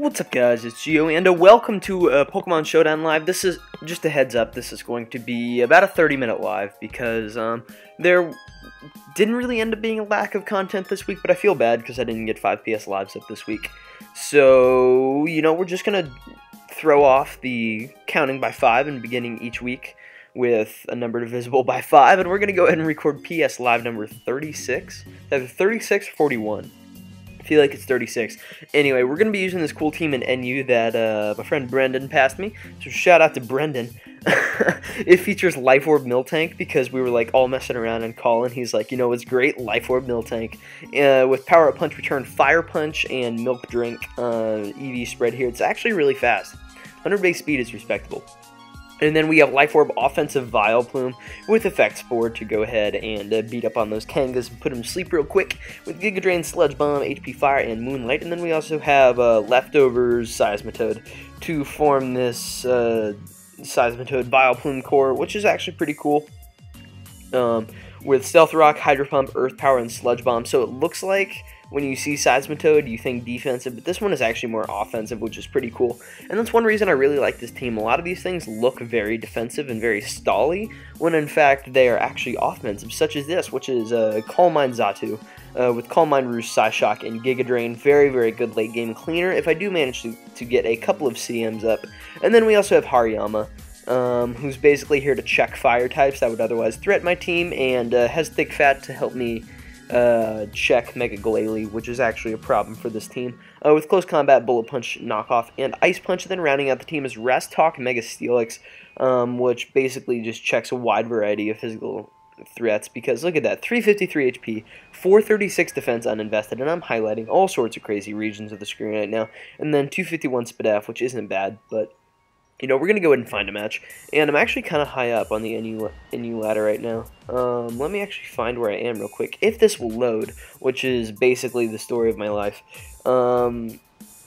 What's up, guys? It's Geo, and welcome to Pokemon Showdown Live. This is just a heads up. This is going to be about a 30-minute live because there didn't really end up being a lack of content this week, but I feel bad because I didn't get 5 PS lives up this week. So, you know, we're just gonna throw off the counting by 5 and beginning each week with a number divisible by 5, and we're gonna go ahead and record PS live number 36. Either 36 or 41. I feel like it's 36. Anyway, we're going to be using this cool team in NU that my friend Brendan passed me. So shout out to Brendan. It features Life Orb Miltank because we were like all messing around and calling. He's like, you know, it's great, Life Orb Miltank. With Power Up Punch Return, Fire Punch, and Milk Drink EV spread here. It's actually really fast. 100 base speed is respectable. And then we have Life Orb Offensive Vileplume with Effect Spore to go ahead and beat up on those Kangas and put them to sleep real quick with Giga Drain, Sludge Bomb, HP Fire, and Moonlight. And then we also have Leftovers Seismitoad to form this Seismitoad Vileplume core, which is actually pretty cool. With Stealth Rock, Hydro Pump, Earth Power, and Sludge Bomb. So it looks like when you see Seismitoad, you think defensive, but this one is actually more offensive, which is pretty cool. And that's one reason I really like this team. A lot of these things look very defensive and very stally, when in fact they are actually offensive, such as this, which is Calm Mind Xatu, with Calm Mind Roost, Psyshock, and Giga Drain. Very, very good late game cleaner if I do manage to get a couple of CMs up. And then we also have Hariyama, who's basically here to check fire types that would otherwise threaten my team, and has Thick Fat to help me check Mega Glalie, which is actually a problem for this team. With Close Combat, Bullet Punch, Knockoff, and Ice Punch. And then rounding out the team is Rest Talk, Mega Steelix, which basically just checks a wide variety of physical threats, because look at that, 353 HP, 436 defense uninvested, and I'm highlighting all sorts of crazy regions of the screen right now. And then 251 Spadaf, which isn't bad, but you know, we're going to go ahead and find a match, and I'm actually kind of high up on the NU ladder right now. Let me actually find where I am real quick, if this will load, which is basically the story of my life.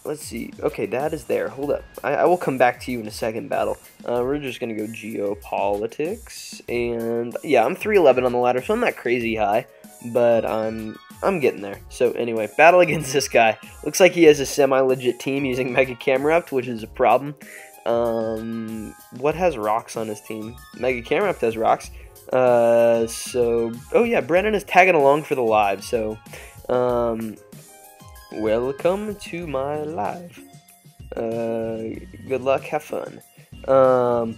Let's see. Okay, that is there. Hold up. I will come back to you in a second, battle. We're just going to go Geopolitics, and yeah, I'm 311 on the ladder, so I'm not crazy high, but I'm getting there. So anyway, battle against this guy. Looks like he has a semi-legit team using Mega Camerupt, which is a problem. What has rocks on his team? Mega Camerupt has rocks. So, oh yeah, Brennan is tagging along for the live, so, welcome to my live. Good luck, have fun. The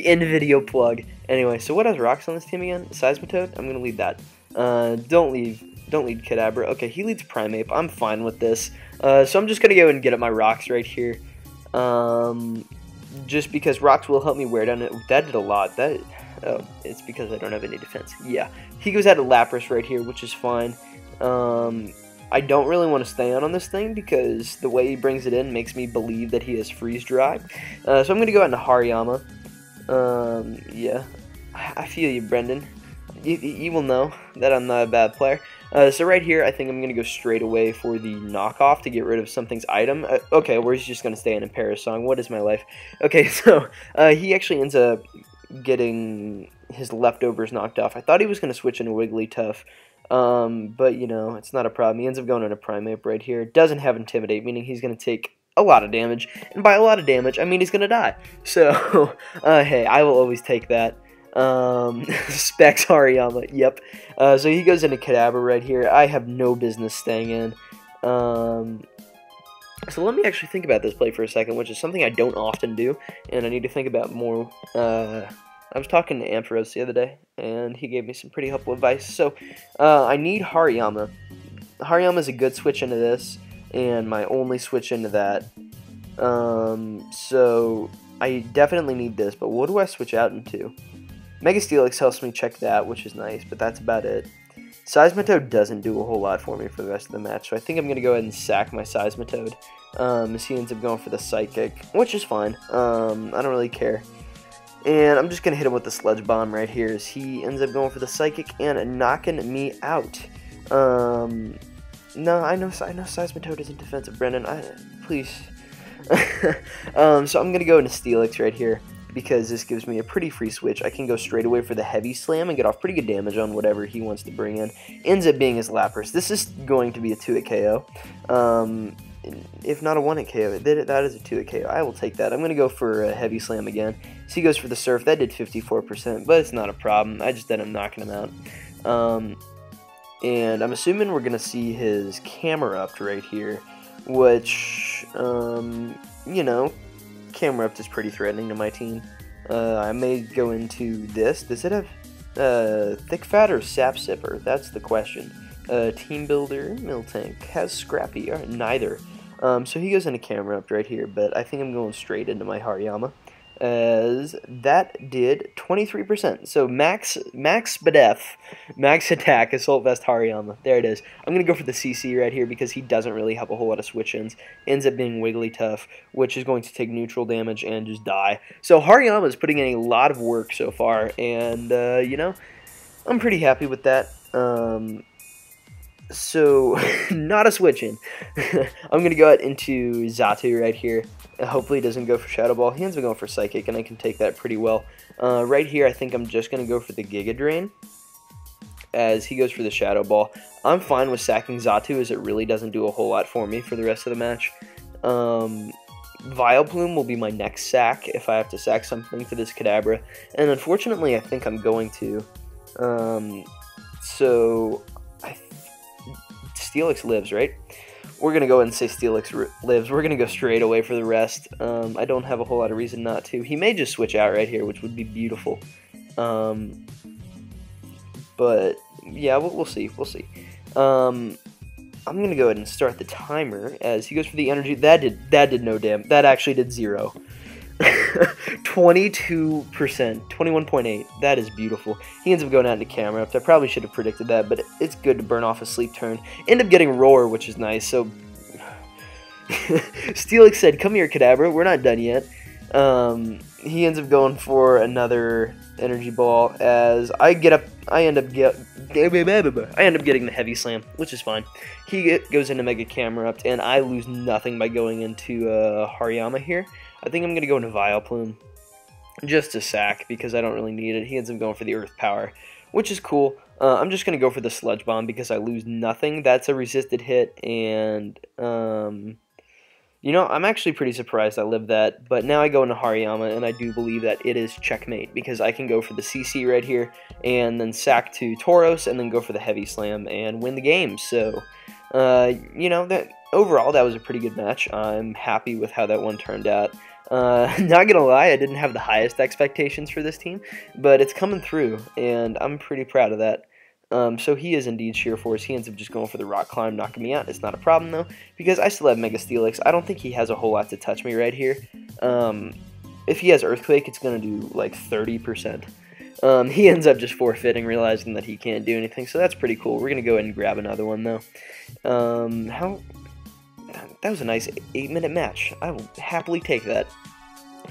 end video plug. Anyway, so what has rocks on this team again? Seismitoad? I'm gonna lead that. Don't lead Kadabra. Okay, he leads Primeape. I'm fine with this. So I'm just gonna go and get up my rocks right here. Just because rocks will help me wear down it. That did a lot. Oh, it's because I don't have any defense. Yeah, he goes out of Lapras right here, which is fine. I don't really want to stay on this thing because the way he brings it in makes me believe that he has freeze dry. So I'm gonna go out into Hariyama. Yeah, I feel you, Brendan. You will know that I'm not a bad player. So right here, I think I'm going to go straight away for the knockoff to get rid of something's item. Okay, we're just going to stay in a Parasong. What is my life? Okay, so he actually ends up getting his leftovers knocked off. I thought he was going to switch into Wigglytuff, but, you know, it's not a problem. He ends up going into Primeape right here. Doesn't have Intimidate, meaning he's going to take a lot of damage. And by a lot of damage, I mean he's going to die. So, hey, I will always take that. Specs Hariyama, yep. So he goes into Kadabra right here. I have no business staying in. So let me actually think about this play for a second, which is something I don't often do, and I need to think about more. I was talking to Ampharos the other day, and he gave me some pretty helpful advice. So I need Hariyama. Hariyama is a good switch into this, and my only switch into that. So I definitely need this, but what do I switch out into? Mega Steelix helps me check that, which is nice, but that's about it. Seismitoad doesn't do a whole lot for me for the rest of the match, so I think I'm going to go ahead and sack my Seismitoad, as he ends up going for the Psychic, which is fine. I don't really care. And I'm just going to hit him with the Sludge Bomb right here, as he ends up going for the Psychic and knocking me out. No, I know Seismitoad isn't defensive, Brendan. Please. So I'm going to go into Steelix right here, because this gives me a pretty free switch. I can go straight away for the Heavy Slam and get off pretty good damage on whatever he wants to bring in. Ends up being his Lapras. This is going to be a 2-hit KO. if not a 1-hit KO. That is a 2-hit KO. I will take that. I'm going to go for a Heavy Slam again. So he goes for the Surf. That did 54%, but it's not a problem. I just ended up knocking him out. And I'm assuming we're going to see his camera up right here, which, you know, camera up is pretty threatening to my team. I may go into this. Does it have Thick Fat or Sap Sipper? That's the question. Team Builder, Miltank, has Scrappy, or neither. So he goes into camera up right here, but I think I'm going straight into my Hariyama, as that did 23%. So max BDF, max attack, Assault Vest Hariyama. There it is. I'm going to go for the CC right here because he doesn't really have a whole lot of switch-ins. Ends up being Wigglytuff, which is going to take neutral damage and just die. So Hariyama is putting in a lot of work so far, and, you know, I'm pretty happy with that. So, not a switch-in. I'm going to go out into Xatu right here. Hopefully he doesn't go for Shadow Ball. He ends up going for Psychic, and I can take that pretty well. Right here, I think I'm just going to go for the Giga Drain, as he goes for the Shadow Ball. I'm fine with sacking Xatu, as it really doesn't do a whole lot for me for the rest of the match. Vileplume will be my next sack, if I have to sack something for this Kadabra. And unfortunately, I think I'm going to. Steelix lives, right? We're going to go ahead and say Steelix lives. We're going to go straight away for the rest. I don't have a whole lot of reason not to. He may just switch out right here, which would be beautiful. But, yeah, we'll see. We'll see. I'm going to go ahead and start the timer as he goes for the energy. That did no damage. That actually did 0. 22%, 21.8. That is beautiful. He ends up going out into camera up. I probably should have predicted that, but it's good to burn off a sleep turn. End up getting Roar, which is nice. So Steelix said, "Come here, Kadabra. We're not done yet." He ends up going for another energy ball as I end up getting the Heavy Slam, which is fine. He goes into Mega Camera up, and I lose nothing by going into Hariyama here. I think I'm going to go into Vileplume just to sack because I don't really need it. He ends up going for the Earth Power, which is cool. I'm just going to go for the Sludge Bomb because I lose nothing. That's a resisted hit, and, you know, I'm actually pretty surprised I lived that. But now I go into Hariyama, and I do believe that it is checkmate because I can go for the CC right here and then sack to Tauros and then go for the Heavy Slam and win the game. So, you know, overall, that was a pretty good match. I'm happy with how that one turned out. Not gonna lie, I didn't have the highest expectations for this team, but it's coming through, and I'm pretty proud of that. So he is indeed Sheer Force. He ends up just going for the Rock Climb, knocking me out. It's not a problem, though, because I still have Mega Steelix. I don't think he has a whole lot to touch me right here. If he has Earthquake, it's going to do, like, 30%. He ends up just forfeiting, realizing that he can't do anything, so that's pretty cool. We're going to go ahead and grab another one, though. That was a nice 8-minute match. I will happily take that.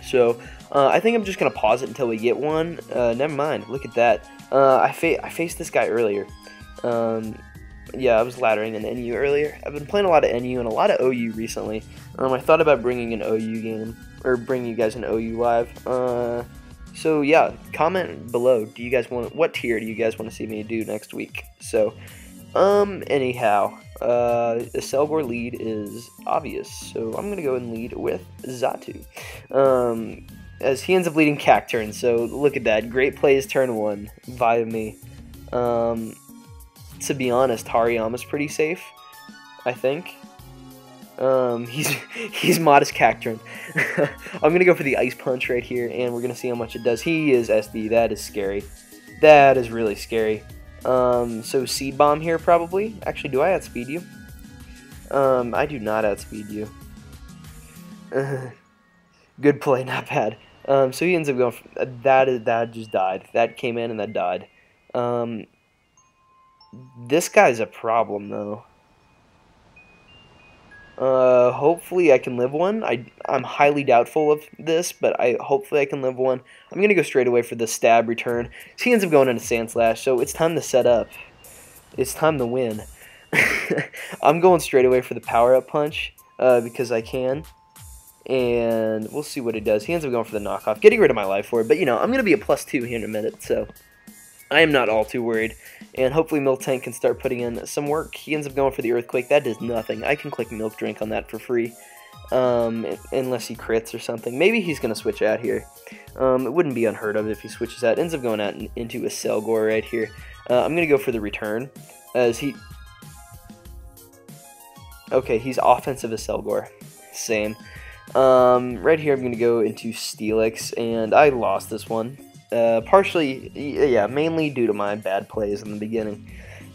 So, I think I'm just going to pause it until we get one. Never mind. Look at that. I faced this guy earlier. Yeah, I was laddering an NU earlier. I've been playing a lot of NU and a lot of OU recently. I thought about bringing an OU game, or bringing you guys an OU live. So, yeah, comment below. What tier do you guys want to see me do next week? So, anyhow, the Selgor lead is obvious, so I'm going to go and lead with Xatu. As he ends up leading Cacturn, so look at that. Great plays turn 1 via me. To be honest, Hariyama's pretty safe, I think. He's modest Cacturn. I'm going to go for the Ice Punch right here, and we're going to see how much it does. He is SD. That is scary. That is really scary. So Seed Bomb here probably. Actually, do I outspeed you? I do not outspeed you. Good play, not bad. So he ends up going for, that just died. That came in and that died. This guy's a problem though. Hopefully I can live one. I'm highly doubtful of this, but hopefully I can live one. I'm gonna go straight away for the stab return. So he ends up going into Sand Slash, so it's time to set up. It's time to win. I'm going straight away for the power up punch, because I can. And we'll see what it does. He ends up going for the knockoff, getting rid of my life for it, but you know, I'm gonna be a +2 here in a minute, so I am not all too worried, and hopefully Miltank can start putting in some work. He ends up going for the Earthquake. That does nothing. I can click Milk Drink on that for free, unless he crits or something. Maybe he's going to switch out here. It wouldn't be unheard of if he switches out. Ends up going out into a Selgor right here. I'm going to go for the return, as he... Okay, he's offensive as Selgor. Same. Right here I'm going to go into Steelix, and I lost this one. Partially, yeah, mainly due to my bad plays in the beginning.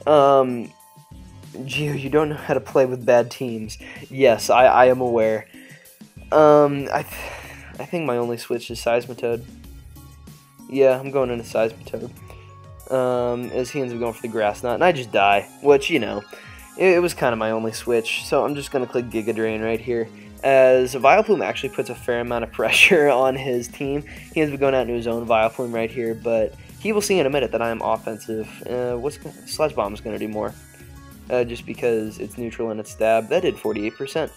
Gio, you don't know how to play with bad teams. Yes, I am aware. I think my only switch is Seismitoad. Yeah, I'm going into Seismitoad. As he ends up going for the Grass Knot, and I just die, which, you know, it was kind of my only switch, so I'm just going to click Giga Drain right here. As Vileplume actually puts a fair amount of pressure on his team. He ends up going out into his own Vileplume right here, but he will see in a minute that I am offensive. Sludge Bomb is going to do more, just because it's neutral and it's stab. That did 48%.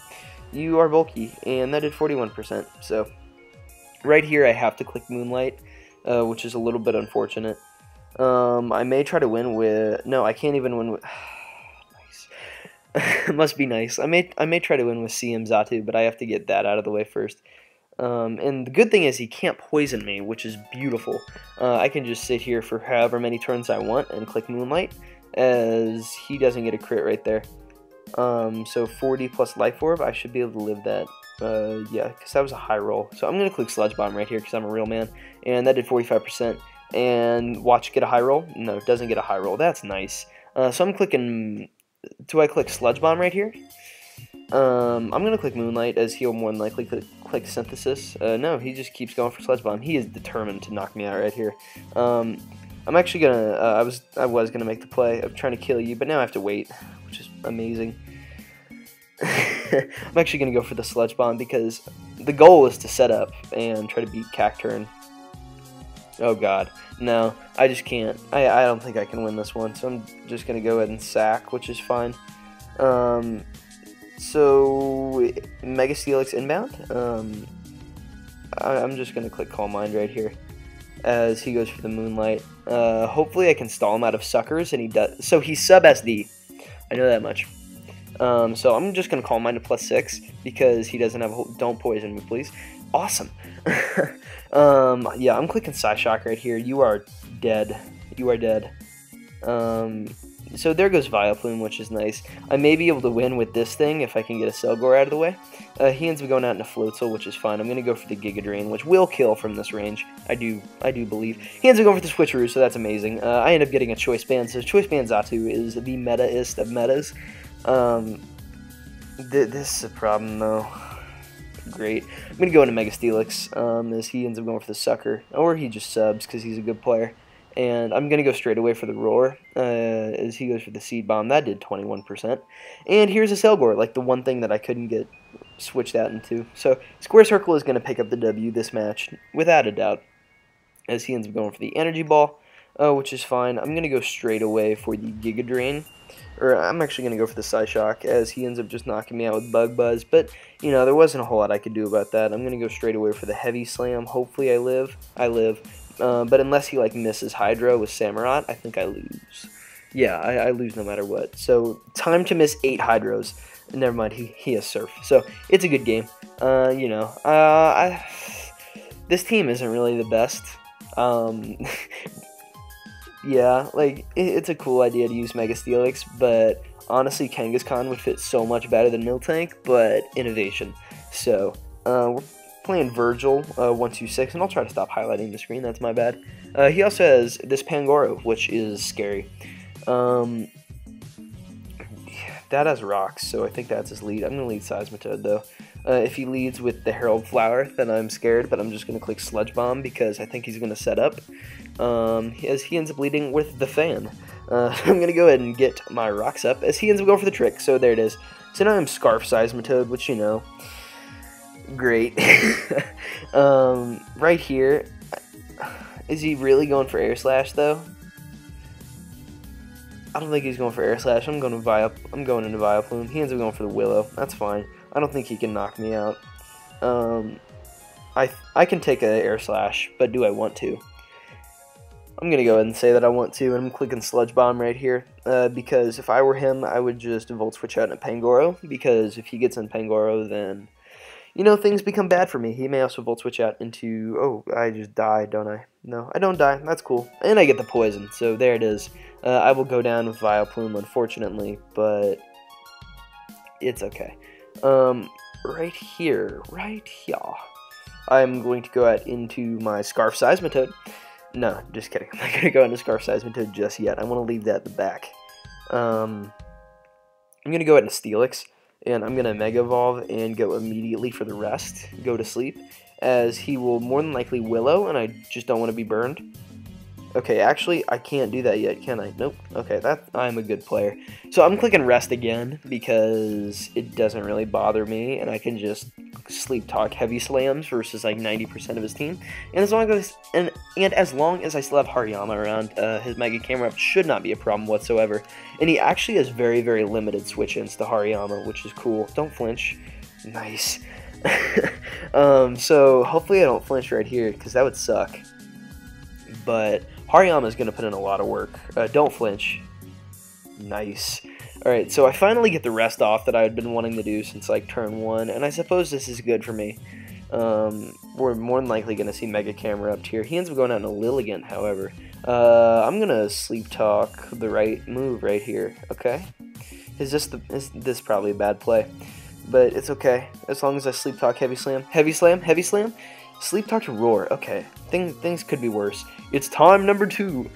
You are bulky, and that did 41%. So right here I have to click Moonlight, which is a little bit unfortunate. I may try to win with... No, I can't even win with... Must be nice. I may try to win with CM Zatu, but I have to get that out of the way first. And the good thing is he can't poison me, which is beautiful. I can just sit here for however many turns I want and click Moonlight, as he doesn't get a crit right there. So 40 plus Life Orb, I should be able to live that. Yeah, because that was a high roll. So I'm going to click Sludge Bomb right here because I'm a real man. And that did 45%. And watch, get a high roll? No, it doesn't get a high roll. That's nice. So I'm clicking... Do I click Sludge Bomb right here? I'm going to click Moonlight, as he'll more than likely click Synthesis. No, he just keeps going for Sludge Bomb. He is determined to knock me out right here. I'm actually going to... I was going to make the play of trying to kill you, but now I have to wait, which is amazing. I'm actually going to go for the Sludge Bomb, because the goal is to set up and try to beat Cacturne. Oh god, no, I just can't. I don't think I can win this one, so I'm just going to go ahead and sack, which is fine. So, Mega Steelix inbound. I'm just going to click Calm Mind right here, as he goes for the Moonlight. Hopefully I can stall him out of Suckers, and he does. So he's sub SD, I know that much. So I'm just going to Calm Mind to +6, because he doesn't have a Don't Poison Me, please. Awesome. Yeah, I'm clicking Psyshock right here. You are dead. You are dead. So there goes Vileplume, which is nice. I may be able to win with this thing if I can get a Selgor out of the way. He ends up going out into Floatzel, which is fine. I'm going to go for the Giga Drain, which will kill from this range. I do believe. He ends up going for the Switcheroo, so that's amazing. I end up getting a Choice Band. So Choice Band Zatu is the meta-ist of metas. This is a problem, though. Great. I'm going to go into Mega Steelix, as he ends up going for the Sucker, or he just subs because he's a good player. And I'm going to go straight away for the Roar, as he goes for the Seed Bomb. That did 21%. And here's a Selgor, like the one thing that I couldn't get switched out into. So Square Circle is going to pick up the W this match, without a doubt, as he ends up going for the Energy Ball, which is fine. I'm going to go straight away for the Giga Drain. Or I'm actually going to go for the Psyshock, as he ends up just knocking me out with Bug Buzz. But, you know, there wasn't a whole lot I could do about that. I'm going to go straight away for the Heavy Slam. Hopefully I live. But unless he, like, misses Hydro with Samurott, I think I lose. Yeah, I lose no matter what. So, time to miss 8 Hydros. Never mind, he has Surf. So, it's a good game. You know, this team isn't really the best. Yeah, like, it's a cool idea to use Mega Steelix, but honestly, Kangaskhan would fit so much better than Miltank, but innovation. So, we're playing Virgil, 126, and I'll try to stop highlighting the screen, that's my bad. He also has this Pangoro, which is scary. That has rocks, so I think that's his lead. I'm going to lead Seismitoad, though. If he leads with the Herald Flower, then I'm scared, but I'm just going to click Sludge Bomb, because I think he's going to set up. As he ends up leading with the Fan. I'm going to go ahead and get my rocks up, as he ends up going for the trick, so there it is. So now I'm Scarf Seismitoad, which, you know, great. Right here, is he really going for Air Slash, though? I don't think he's going for Air Slash. I'm going into Vileplume. He ends up going for the Willow. That's fine. I don't think he can knock me out. I can take an Air Slash, but do I want to? I'm going to go ahead and say that I want to, and I'm clicking Sludge Bomb right here, because if I were him, I would just Volt Switch out into Pangoro, because if he gets in Pangoro, then, you know, things become bad for me. He may also Volt Switch out into, oh, I just die, don't I? No, I don't die, that's cool. And I get the poison, so there it is. I will go down with Vileplume, unfortunately, but it's okay. Right here, I'm going to go out into my Scarf Seismitoad. No, just kidding. I'm not going to go into Scarf Seismitoad just yet. I want to leave that at the back. I'm going to go out into Steelix, and I'm going to Mega Evolve and go immediately for the rest. Go to sleep, as he will more than likely Willow, and I just don't want to be burned. Okay, actually, I can't do that yet, can I? Nope. Okay, I'm a good player. So I'm clicking rest again, because it doesn't really bother me, and I can just sleep talk heavy slams versus like 90% of his team. And as long as I still have Hariyama around, his Mega Camera Up should not be a problem whatsoever. And he actually has very, very limited switch-ins to Hariyama, which is cool. Don't flinch. Nice. So hopefully I don't flinch right here, because that would suck. But Hariyama is going to put in a lot of work. Don't flinch. Nice. Alright, so I finally get the rest off that I had been wanting to do since like turn 1, and I suppose this is good for me. We're more than likely going to see Mega Camera up here. He ends up going out in a Lilligant, however. I'm going to Sleep Talk the right move right here, okay? Is this probably a bad play? But it's okay, as long as I Sleep Talk Heavy Slam. Heavy Slam? Heavy Slam? Sleep Talk to Roar. Okay, things could be worse. It's time number 2.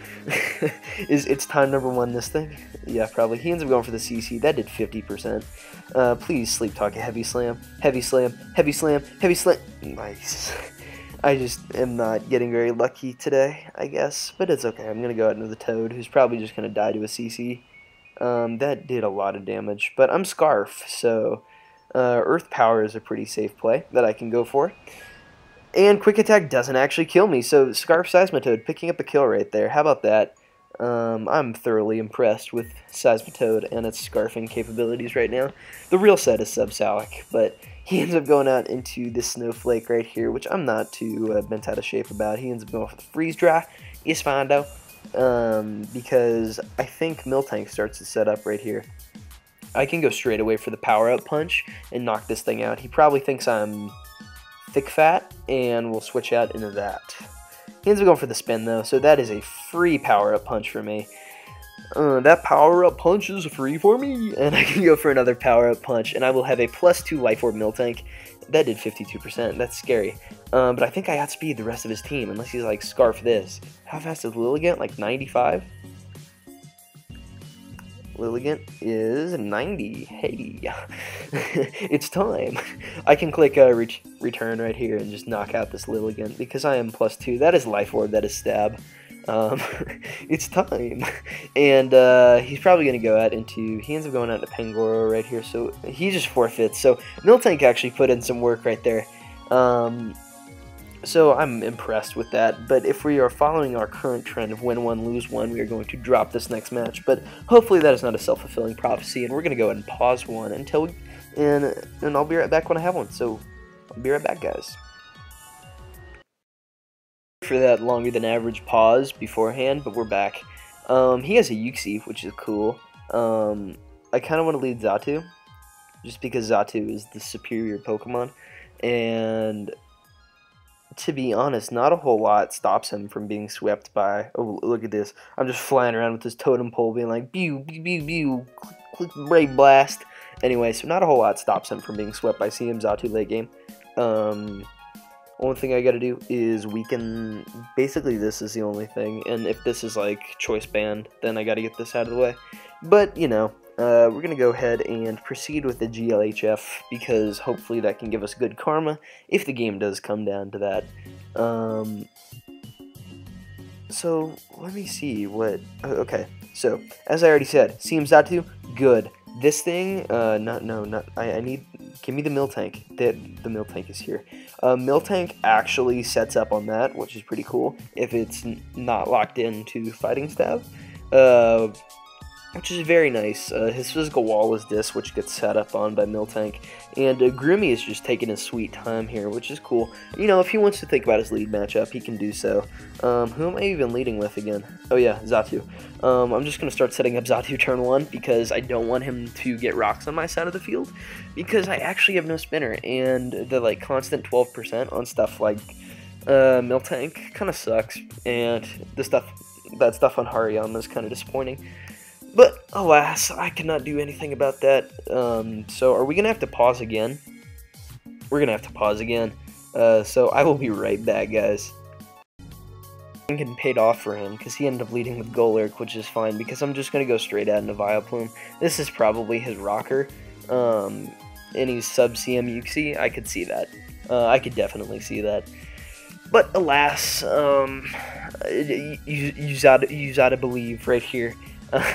It's time number 1 this thing? Yeah, probably. He ends up going for the CC. That did 50%. Please Sleep Talk a Heavy Slam. Heavy Slam. Heavy Slam. Heavy Slam. Nice. I just am not getting very lucky today, I guess. But it's okay. I'm going to go out into the Toad, who's probably just going to die to a CC. That did a lot of damage. But I'm Scarf, so Earth Power is a pretty safe play that I can go for. And Quick Attack doesn't actually kill me, so Scarf Seismitoad picking up a kill right there. How about that? I'm thoroughly impressed with Seismitoad and its scarfing capabilities right now. The real set is Subsalic, but he ends up going out into this Snowflake right here, which I'm not too bent out of shape about. He ends up going for the Freeze Dry. It's fine, though, because I think Miltank starts to set up right here. I can go straight away for the power-up punch and knock this thing out. He probably thinks I'm Thick Fat, and we'll switch out into that. He ends up going for the spin, though, so that is a free power-up punch for me. That power-up punch is free for me, and I can go for another power-up punch, and I will have a +2 Life Orb Miltank. That did 52%. That's scary. But I think I outspeed the rest of his team, unless he's like, Scarf this. How fast is Lilligant? Like 95? Lilligant is 90. Hey, it's time. I can click return right here and just knock out this Lilligant because I am +2. That is Life Orb, that is Stab. It's time. And he's probably going to go out into, he ends up going out to Pangoro right here, so he just forfeits. So Miltank actually put in some work right there. So I'm impressed with that, but if we are following our current trend of win 1, lose 1, we are going to drop this next match, but hopefully that is not a self-fulfilling prophecy, and we're going to go ahead and pause one until we, and I'll be right back when I have one, so I'll be right back, guys. For that longer than average pause beforehand, but we're back. He has a Uxie, which is cool. I kind of want to lead Xatu, just because Xatu is the superior Pokemon, and to be honest, not a whole lot stops him from being swept by, oh, look at this, I'm just flying around with this totem pole being like, pew, pew, pew, pew, click Brave Blast. Anyway, so not a whole lot stops him from being swept by CM Xatu late game. Only thing I gotta do is weaken, basically this is the only thing, and if this is like choice band, then I gotta get this out of the way. But, you know, we're going to go ahead and proceed with the GLHF, because hopefully that can give us good karma, if the game does come down to that. So, let me see what, okay, so, as I already said, CM Xatu, good. This thing, I need, give me the Miltank, the Miltank is here. Miltank actually sets up on that, which is pretty cool, if it's not locked into Fighting Stab. which is very nice. His physical wall is this, which gets set up on by Miltank, and Groomy is just taking his sweet time here, which is cool. You know, if he wants to think about his lead matchup, he can do so. Who am I even leading with again? Oh yeah, Xatu. I'm just going to start setting up Xatu turn 1, because I don't want him to get rocks on my side of the field, because I actually have no spinner, and the like constant 12% on stuff like Miltank kind of sucks, and that stuff on Hariyama is kind of disappointing. But, alas, I cannot do anything about that. So, are we going to have to pause again? We're going to have to pause again. So, I will be right back, guys. Getting paid off for him, because he ended up leading with Golurk, which is fine, because I'm just going to go straight out into Vileplume. This is probably his rocker, and he's sub-CM Uxie. I could see that. I could definitely see that. But, alas, you gotta believe right here.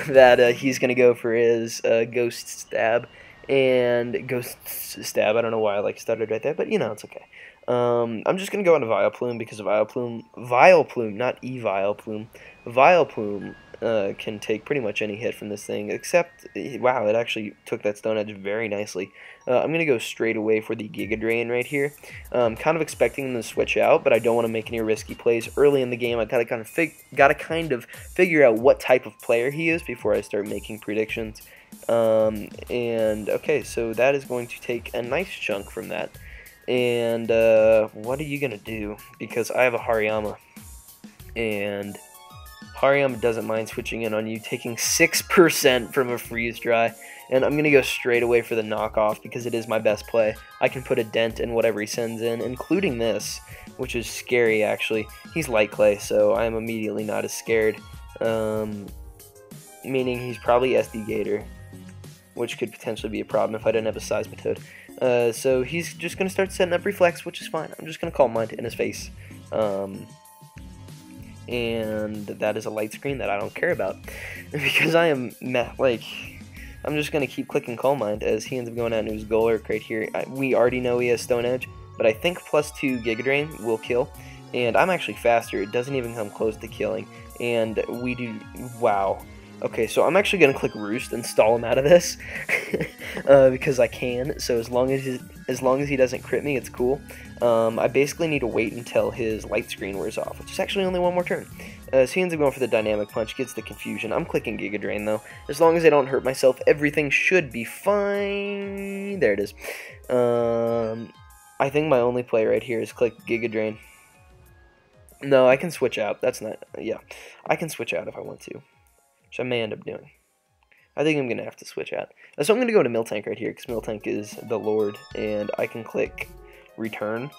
That he's going to go for his Ghost Stab, and Ghost Stab, I don't know why I like stuttered right there, but you know, it's okay. I'm just going to go into Vileplume, because Vileplume, not Evileplume, Vileplume can take pretty much any hit from this thing, except, wow, it actually took that Stone Edge very nicely. I'm going to go straight away for the Giga Drain right here. Kind of expecting him to switch out, but I don't want to make any risky plays early in the game. I gotta kind of figure out what type of player he is before I start making predictions. And okay, so that is going to take a nice chunk from that. And what are you gonna do? Because I have a Hariyama, and Hariyama doesn't mind switching in on you, taking 6% from a freeze dry, and I'm going to go straight away for the knockoff because it is my best play. I can put a dent in whatever he sends in, including this, which is scary actually. He's light clay, so I am immediately not as scared, meaning he's probably SD Gator, which could potentially be a problem if I didn't have a Seismitoad. So he's just going to start setting up Reflex, which is fine. I'm just going to Calm Mind in his face. And that is a light screen that I don't care about, because I am, I'm just going to keep clicking Calm Mind as he ends up going out into his Golurk right here. We already know he has Stone Edge, but I think +2 Giga Drain will kill, and I'm actually faster. It doesn't even come close to killing, and we do, wow. Okay, so I'm actually going to click Roost and stall him out of this, because I can, so as long as he doesn't crit me, it's cool. I basically need to wait until his light screen wears off, which is actually only one more turn. So he ends up going for the Dynamic Punch, gets the confusion. I'm clicking Giga Drain, though. As long as I don't hurt myself, everything should be fine. There it is. I think my only play right here is click Giga Drain. No, I can switch out. That's not, yeah. I can switch out if I want to, which I may end up doing. I think I'm going to have to switch out. So I'm going to go to Miltank right here, because Miltank is the Lord, and I can click Return,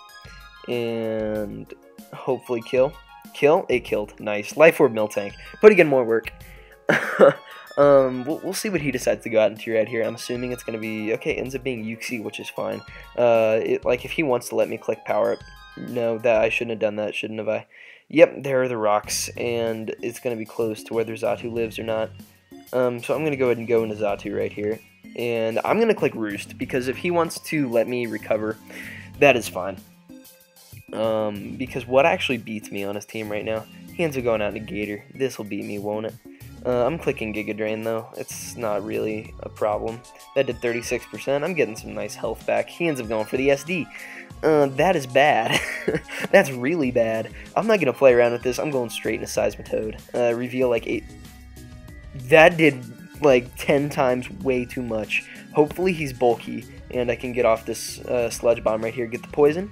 and hopefully kill. Kill? It killed. Nice. Life Orb Miltank. Putting in more work. We'll see what he decides to go out into right here. I'm assuming it's going to be, okay, it ends up being Uxie, which is fine. Like, if he wants to let me click Power Up, no, that I shouldn't have done that, shouldn't have I? Yep, there are the rocks, and it's going to be close to whether Xatu lives or not. So I'm going to go ahead and go into Xatu right here. And I'm going to click Roost, because if he wants to let me recover, that is fine. Because what actually beats me on his team right now? He ends up going out to Gator. This will beat me, won't it? I'm clicking Giga Drain, though. It's not really a problem. That did 36%. I'm getting some nice health back. He ends up going for the SD. That is bad. That's really bad. I'm not going to play around with this. I'm going straight into Seismitoad. Reveal like 8. That did like 10 times way too much. Hopefully he's bulky, and I can get off this Sludge Bomb right here. Get the poison.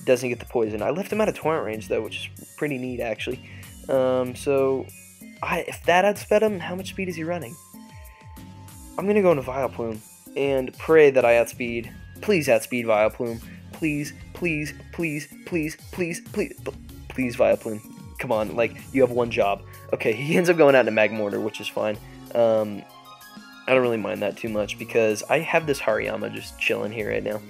Doesn't get the poison. I left him out of torrent range, though, which is pretty neat, actually. So, if that outsped him, how much speed is he running? I'm going to go into Vileplume and pray that I outspeed. Please outspeed Vileplume. Please, please, please, please, please, please, please, Vileplume. Come on, like, you have one job. Okay, he ends up going out into Magmortar, which is fine. I don't really mind that too much, because I have this Hariyama just chilling here right now.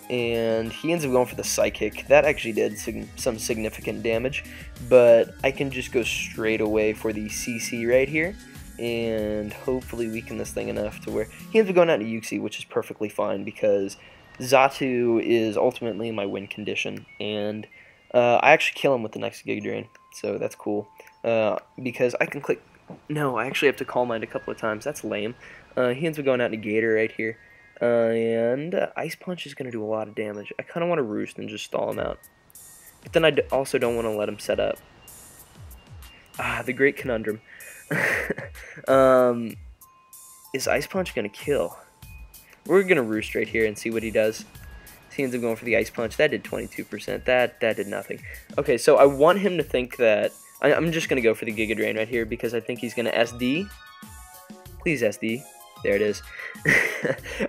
And he ends up going for the Psychic. That actually did some significant damage, but I can just go straight away for the CC right here, and hopefully weaken this thing enough to where he ends up going out to Uxie, which is perfectly fine, because Xatu is ultimately my win condition, and I actually kill him with the next Giga Drain, so that's cool, because I can click No, I actually have to Calm Mind a couple of times. That's lame. He ends up going out to Gator right here. And Ice Punch is going to do a lot of damage. I kind of want to Roost and just stall him out. But then I also don't want to let him set up. Ah, the great conundrum. Is Ice Punch going to kill? We're going to Roost right here and see what he does. He ends up going for the Ice Punch. That did 22%. That did nothing. Okay, so I want him to think that... I'm just going to go for the Giga Drain right here because I think he's going to SD. Please SD. There it is.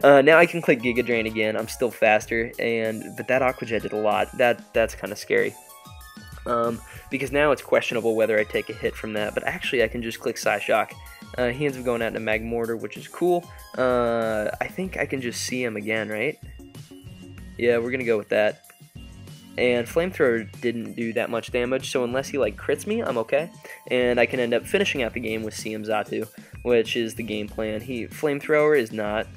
Now I can click Giga Drain again. I'm still faster, but that Aqua Jet did a lot. That's kind of scary. Because now it's questionable whether I take a hit from that, but actually I can just click Psyshock. He ends up going out into Magmortar, which is cool. I think I can just see him again, right? Yeah, we're gonna go with that. And Flamethrower didn't do that much damage, so unless he like crits me, I'm okay. And I can end up finishing out the game with CM Xatu, which is the game plan. Flamethrower is not...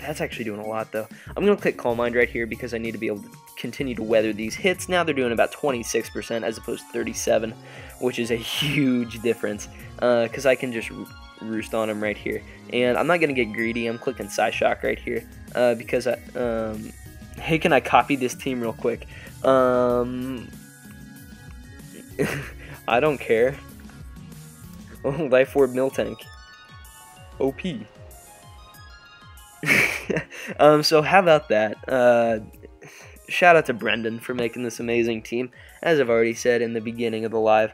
That's actually doing a lot, though. I'm going to click Calm Mind right here because I need to be able to continue to weather these hits. Now they're doing about 26% as opposed to 37%, which is a huge difference because I can just Roost on him right here. And I'm not going to get greedy. I'm clicking Psyshock right here because hey, can I copy this team real quick? I don't care. Oh, Life Orb Miltank. OP. So how about that? Shout out to Brendan for making this amazing team. As I've already said in the beginning of the live,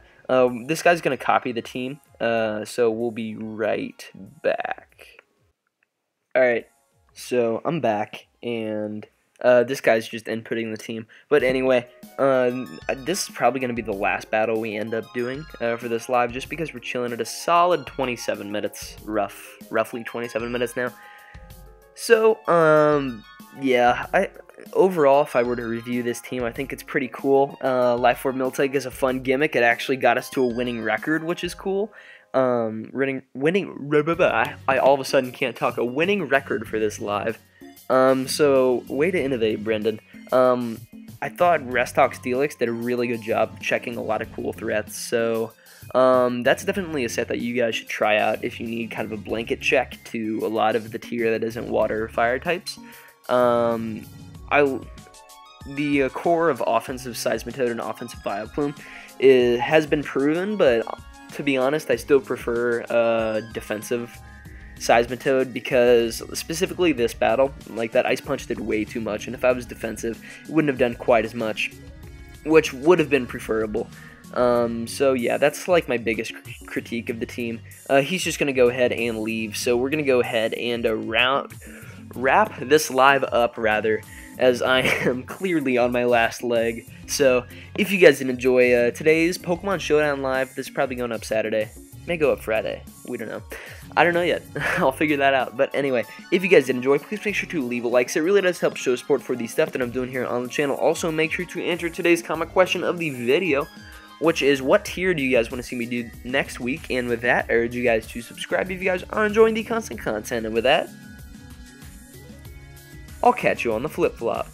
this guy's going to copy the team, so we'll be right back. Alright, so I'm back, and this guy's just inputting the team. But anyway, this is probably going to be the last battle we end up doing for this live, just because we're chilling at a solid 27 minutes, roughly 27 minutes now. So, yeah, overall, if I were to review this team, I think it's pretty cool. Life Orb Miltank is a fun gimmick. It actually got us to a winning record, which is cool. I all of a sudden can't talk. A winning record for this live. So, way to innovate, Brendan. I thought Restox Steelix did a really good job checking a lot of cool threats, so that's definitely a set that you guys should try out if you need kind of a blanket check to a lot of the tier that isn't water or fire types. The core of offensive Seismitoad and offensive Vileplume has been proven, but to be honest, I still prefer defensive Seismitoad because specifically this battle, like that Ice Punch did way too much, and if I was defensive, it wouldn't have done quite as much, which would have been preferable. So yeah, that's like my biggest critique of the team. He's just gonna go ahead and leave, so we're gonna go ahead and wrap this live up, rather, as I am clearly on my last leg. So if you guys did enjoy today's Pokemon Showdown live, this is probably going up Saturday, may go up Friday, we don't know. I don't know yet. I'll figure that out. But anyway, if you guys did enjoy, please make sure to leave a like. So it really does help show support for the stuff that I'm doing here on the channel. Also, make sure to answer today's comment question of the video, which is, what tier do you guys want to see me do next week? And with that, I urge you guys to subscribe if you guys are enjoying the constant content. And with that, I'll catch you on the flip-flop.